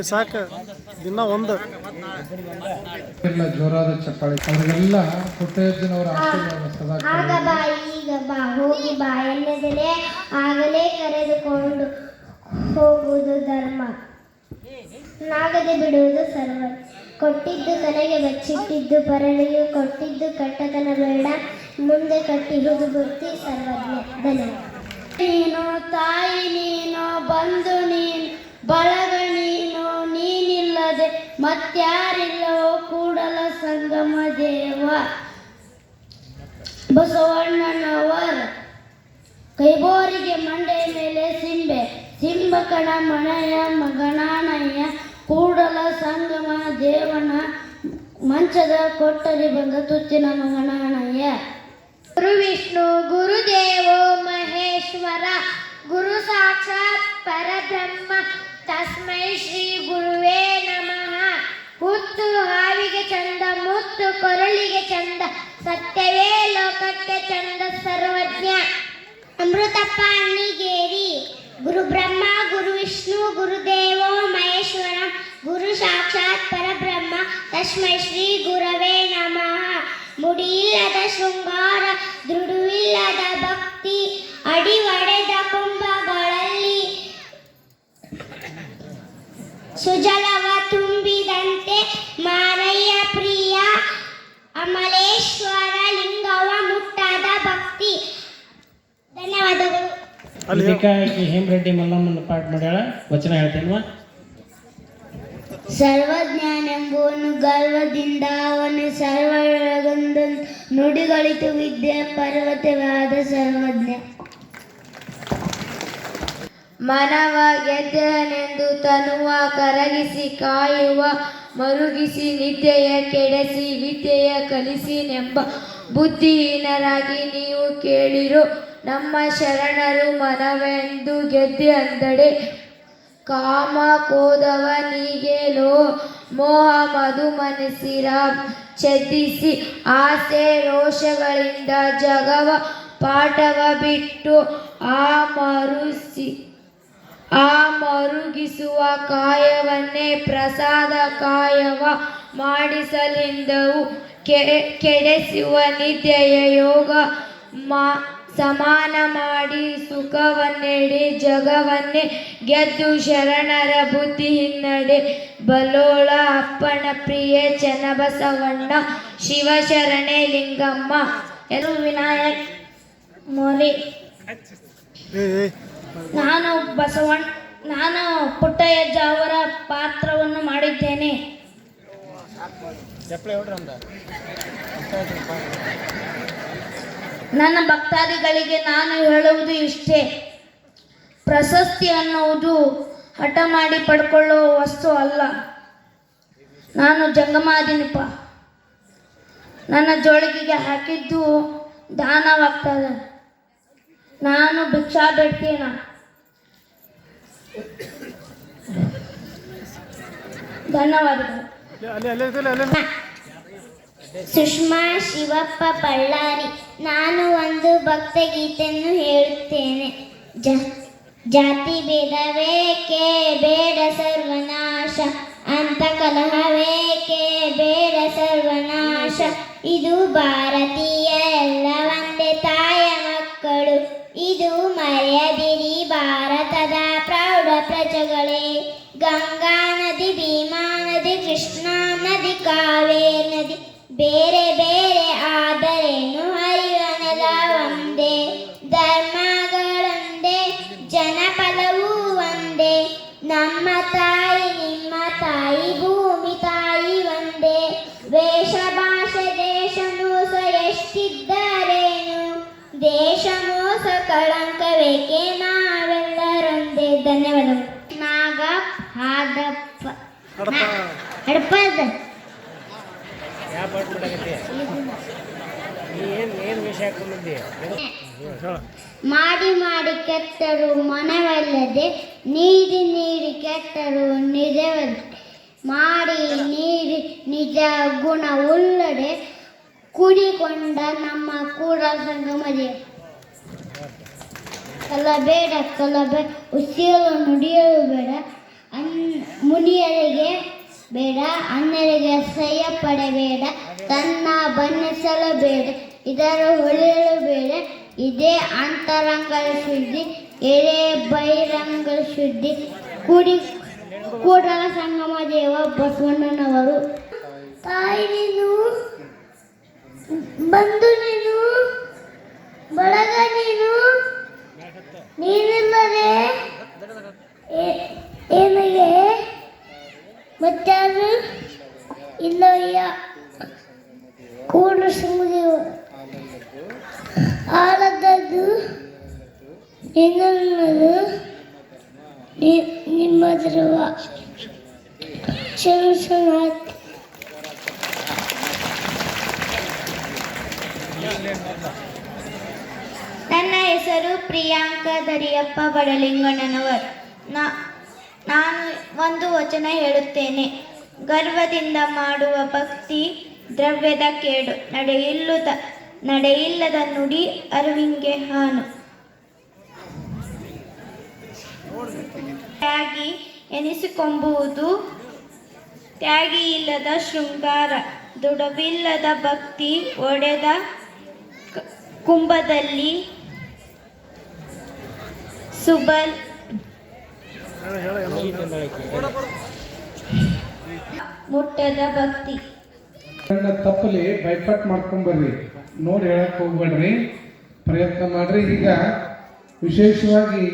ಸಾಕ ದಿನ ಒಂದು ಎಲ್ಲ ಜೋರಾದ ಚಪ್ಪಾಳೆ ಅವರಿಗೆಲ್ಲ ಪುಟ್ಟಜ್ಜನವರ ಆಗ ಬಾ ಈಗ ಬಾ ಹೋಗಿ ಬಾ ಎನ್ನದಲೇ ಆಗಲೇ ಕರೆದುಕೊಂಡು ಹೋಗುವುದು ಧರ್ಮ, ನಾಗದೆ ಬಿಡುವುದು ಸರ್ವ. ಕೊಟ್ಟಿದ್ದು ತನಗೆ ಬಚ್ಚಿಟ್ಟಿದ್ದು ಪರನಿಗೆ ಕೊಟ್ಟಿದ್ದು ಕಟ್ಟತನ ಬೇಡ, ಮುಂದೆ ಕಟ್ಟಿರುವುದು ಬುದ್ಧಿ ಸರ್ವಜ್ಞ. ನೀನು ತಾಯಿ ನೀನು ಬಂಧು ನೀನು ಬಳಗ ನೀನು, ನೀನಿಲ್ಲದೆ ಮತ್ಯಾರಿಲ್ಲವೋ ಕೂಡಲ ಸಂಗಮ ದೇವ. ಬಸವಣ್ಣನವರ ಕೈಬೋರಿಗೆ ಮಂಡೆಯ ಮೇಲೆ ಸಿಂಬೆ, ಸಿಂಬಕಣ ಮಣಯ ಮಗನಾನಯ್ಯ ಕೂಡಲ ಸಂಗಮ ದೇವನ ಮಂಚದ ಕೊಟ್ಟರಿ ಬಂದ ತುತ್ತಿನ ಮಗನಾನಯ್ಯ. ಗುರು ವಿಷ್ಣು ಗುರುದೇವೋ ಮಹೇಶ್ವರ, ಗುರು ಸಾಕ್ಷಾತ್ ಪರಬ್ರಹ್ಮ ತಸ್ಮೈ ಶ್ರೀ ಗುರುವೇ ನಮಃ. ಹುತ್ತು ಹಾವಿಗೆ ಚಂದ, ಮುತ್ತು ಕೊರಳಿಗೆ ಚಂದ, ಸತ್ಯವೇ ಲೋಕಕ್ಕೆ ಚಂದ ಸರ್ವಜ್ಞ. ಅಮೃತಪ್ಪ ಅಣ್ಣಿಗೇರಿ. ಗುರು ಬ್ರಹ್ಮ ಗುರು ವಿಷ್ಣು ಗುರುದೇವೋ ಮಹೇಶ್ವರ, ಗುರು ಸಾಕ್ಷಾತ್ ಪರಬ್ರಹ್ಮ ತಸ್ಮೈ ಶ್ರೀ ಗುರವೇ ನಮಃ. ಮುಡಿಯಿಲ್ಲದ ಶೃಂಗಾರ, ದೃಢವಿಲ್ಲದ ಭಕ್ತಿ, ಅಡಿವಡೆದ ಕುಂಭಗಳಲ್ಲಿ ಸುಜಲವ ತುಂಬಿದಂತೆ ಮಾರಯ್ಯ ಪ್ರಿಯ ಅಮಲೇಶ್ವರ ಲಿಂಗವ ಮುಟ್ಟದ ಭಕ್ತಿ. ಧನ್ಯವಾದಗಳು. ಹೇಮರೆಡ್ಡಿ ಮಲ್ಲಮ್ಮನ ಪಾಠ ಮಾಡ್ಯಾಳ, ವಚನ ಹೇಳ್ತೇನ್ವಾ. ಸರ್ವಜ್ಞನೆಂಬುವನು ಗರ್ವದಿಂದ ಅವನು ಸರ್ವೊಳಗೊಂದು ನುಡಿಗಳಿತು ವಿದ್ಯೆ ಪರ್ವತವಾದ ಸರ್ವಜ್ಞ. ಮನವ ಗೆದ್ದನೆಂದು ತನುವ ಕರಗಿಸಿ ಕಾಯುವ, ಮರುಗಿಸಿ ನಿದ್ದೆಯ ಕೆಡಿಸಿ ವಿದ್ಯೆಯ ಕಲಿಸಿನೆಂಬ ಬುದ್ಧಿಹೀನರಾಗಿ ನೀವು ಕೇಳಿರೋ. ನಮ್ಮ ಶರಣರು ಮನವೆಂದು ಗೆದ್ದೆ ಅಂದಡೆ, ಕಾಮ ಕೋದವ ನೀಗೆಲೋ ಮೋಹ ಮಧು ಮನಸ್ಸಿರ ಛೇದಿಸಿ, ಆಸೆ ರೋಷಗಳಿಂದ ಜಗವ ಪಾಠವ ಬಿಟ್ಟು ಆ ಮರುಗಿಸುವ ಕಾಯವನ್ನೇ ಪ್ರಸಾದ ಕಾಯವ ಮಾಡಿಸಲೆಂದವು. ಕೆಡಿಸುವ ನಿದ್ರೆಯ ಯೋಗ ಸಮಾನ ಮಾಡಿ ಸುಖವನ್ನೆಡೆ ಜಗವನ್ನೇ ಗೆದ್ದು ಶರಣರ ಬುದ್ಧಿ ಹಿನ್ನಡೆ. ಬಲೋಳ ಅಪ್ಪನ ಪ್ರಿಯೆ ಚನ್ನಬಸವಣ್ಣ, ಶಿವಶರಣೆ ಲಿಂಗಮ್ಮ. ಎಲ್ಲರೂ ವಿನಾಯಕ್ ಮೋರಿ. ನಾನು ಪುಟ್ಟಯ್ಯಜ್ಜ ಅವರ ಪಾತ್ರವನ್ನು ಮಾಡಿದ್ದೇನೆ. ನನ್ನ ಭಕ್ತಾದಿಗಳಿಗೆ ನಾನು ಹೇಳುವುದು ಇಷ್ಟೇ, ಪ್ರಶಸ್ತಿ ಅನ್ನುವುದು ಹಠ ಮಾಡಿ ಪಡ್ಕೊಳ್ಳುವ ವಸ್ತು ಅಲ್ಲ. ನಾನು ಜಂಗಮಾದಿನಿಪ, ನನ್ನ ಜೋಳಿಗೆಗೆ ಹಾಕಿದ್ದು ದಾನವಾಗ್ತದೆ. ನಾನು ಭಿಕ್ಷಾ ಬೇಡ್ತೀನ. ಧನ್ಯವಾದಗಳು. ಸುಷ್ಮಾ ಶಿವಪ್ಪ ಬಳ್ಳಾರಿ. ನಾನು ಒಂದು ಭಕ್ತಗೀತೆಯನ್ನು ಹೇಳುತ್ತೇನೆ. ಜಾತಿ ಭೇದವೇಕೆ ಬೇಡ ಸರ್ವನಾಶ, ಅಂತ ಕಲಹವೇಕೆ ಬೇಡ ಸರ್ವನಾಶ. ಇದು ಭಾರತೀಯ ಎಲ್ಲ ಒಂದೇ ತಾಯ ಮಕ್ಕಳು, ಇದು ಮರೆಯದಿರಿ ಭಾರತದ ಪ್ರೌಢ ಪ್ರಜೆಗಳೇ. ಗಂಗಾ ನದಿ, ಭೀಮಾ ನದಿ, ಕೃಷ್ಣಾ ನದಿ, ಕಾವೇರಿ ನದಿ ಬೇರೆ ಬೇರೆ ಆದರೇನು ಹರಿಯುವ ನೆಲ ಒಂದೇ. ಧರ್ಮಗಳೊಂದೇ, ಜನಪದವೂ ಒಂದೇ. ನಮ್ಮ ತಾಯಿ ನಿಮ್ಮ ತಾಯಿ ಭೂಮಿ ತಾಯಿ ಒಂದೇ. ವೇಷ ಭಾಷೆ ದೇಶ ಮೋಸ ಎಷ್ಟಿದ್ದಾರೇನು, ದೇಶ ಮೋಸ ಕಳಂಕವೇಕೆ ನಾವೆಲ್ಲರೊಂದೇ. ಧನ್ಯವಾದಗಳು. ನಾಗ ಹಾದಪ್ಪ ಹಡಪದ ಮಾಡಿ ಮಾಡಿ ಕೆಟ್ಟರು ಮನವಲ್ಲದೆ, ನೀಡಿ ನೀಡಿ ಕೆಟ್ಟರು ನಿಜವಲ್ಲದೆ. ಮಾಡಿ ನೀಡಿ ನಿಜ ಗುಣ ಉಳ್ಳಡೆ, ಕೂಡಿಕೊಂಡ ನಮ್ಮ ಕೂಡ ಸಂಗಮದೇ. ಕಲಬೇಡ ಉಸಿರು ನುಡಿಯಲು ಬೇಡ ಮುನಿಯರಿಗೆ ಬೇಡ ಅನ್ಯರಿಗೆ ಅಸಹ್ಯ ಪಡಬೇಡ ತನ್ನ ಬಣ್ಣಿಸಲು ಬೇಡ ಇದರ ಹೊಳೆಯಲು ಬೇಡ ಇದೇ ಅಂತರಂಗದ ಶುದ್ಧಿ ಎರೆ ಬಹಿರಂಗದ ಶುದ್ಧಿ ಕೂಡಲ ಸಂಗಮ ದೇವ ಬಸವಣ್ಣನವರು. ತಾಯಿ ನೀನು, ಬಂಧು ನೀನು, ಬಳಗ ನೀನು, ನೀನಿಲ್ಲದೆ ಏನಿಗೆ ಮತ್ತಾರು ಇಲ್ಲಯ್ಯ. ಕೂಡಲ ಸಂಗಮ ದೇವ ಆಲದದ್ದು ನಿನ್ನದು ನಿಮ್ಮ ಧ್ರುವ ಶರಸನಾಥ್. ನನ್ನ ಹೆಸರು ಪ್ರಿಯಾಂಕಾ ದರಿಯಪ್ಪ ಬಡಲಿಂಗಣ್ಣನವರ್. ನಾನು ಒಂದು ವಚನ ಹೇಳುತ್ತೇನೆ. ಗರ್ವದಿಂದ ಮಾಡುವ ಭಕ್ತಿ ದ್ರವ್ಯದ ಕೇಡು, ನಡೆಯಿಲ್ಲದ ನುಡಿ ಅರಿವಿಂಗೆ ಹಾನು. ತ್ಯಾಗಿ ಎನಿಸಿಕೊಂಬುವುದು ತ್ಯಾಗಿ ಇಲ್ಲದ ಶೃಂಗಾರ, ದುಡವಿಲ್ಲದ ಭಕ್ತಿ ಒಡೆದ ಕುಂಭದಲ್ಲಿ ಸುಬಲ್ ಮುಟ್ಟದ ಭಕ್ತಿ. ತಪ್ಪಲಿ ಬೈಪಾಟ್ ಮಾಡ್ಕೊಂಬರ್ರಿ, ನೋಡಿ ಹೇಳಕ್ ಹೋಗ್ಬೇಡ್ರಿ, ಪ್ರಯತ್ನ ಮಾಡ್ರಿ. ಈಗ ವಿಶೇಷವಾಗಿ